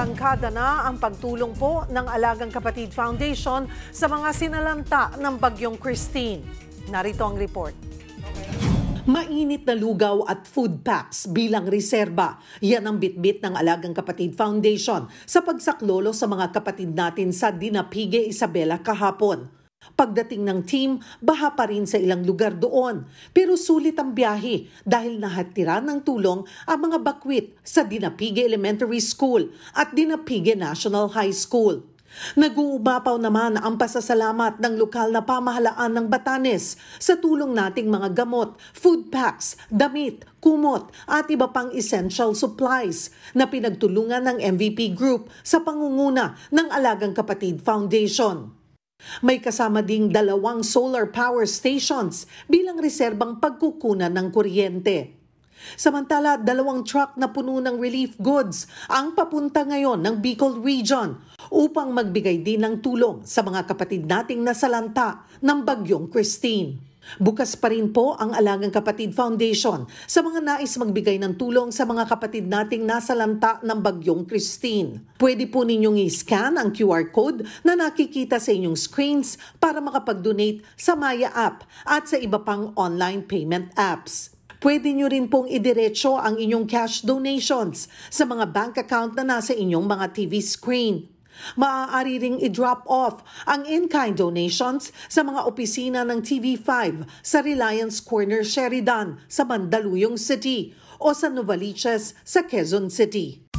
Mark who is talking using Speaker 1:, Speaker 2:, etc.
Speaker 1: Arangkada na ang pagtulong po ng Alagang Kapatid Foundation sa mga sinalanta ng Bagyong Christine. Narito ang report.
Speaker 2: Mainit na lugaw at food packs bilang reserba. Yan ang bitbit ng Alagang Kapatid Foundation sa pagsaklolo sa mga kapatid natin sa Dinapigue, Isabela kahapon. Pagdating ng team, baha pa rin sa ilang lugar doon. Pero sulit ang biyahe dahil nahatiran ng tulong ang mga bakwit sa Dinapigue Elementary School at Dinapigue National High School. Nag-uumapaw naman ang pasasalamat ng lokal na pamahalaan ng Batanes sa tulong nating mga gamot, food packs, damit, kumot at iba pang essential supplies na pinagtulungan ng MVP Group sa pangunguna ng Alagang Kapatid Foundation. May kasama ding 2 solar power stations bilang reserbang pagkukunan ng kuryente. Samantala, 2 truck na puno ng relief goods ang papunta ngayon ng Bicol Region upang magbigay din ng tulong sa mga kapatid nating nasalanta ng Bagyong Christine. Bukas pa rin po ang Alagang Kapatid Foundation sa mga nais magbigay ng tulong sa mga kapatid nating nasalanta ng Bagyong Christine. Pwede po ninyong i-scan ang QR code na nakikita sa inyong screens para makapag-donate sa Maya app at sa iba pang online payment apps. Pwede nyo rin pong idiretso ang inyong cash donations sa mga bank account na nasa inyong mga TV screen. Maaari ring i-drop off ang in-kind donations sa mga opisina ng TV5 sa Reliance Corner, Sheridan sa Mandaluyong City o sa Novaliches sa Quezon City.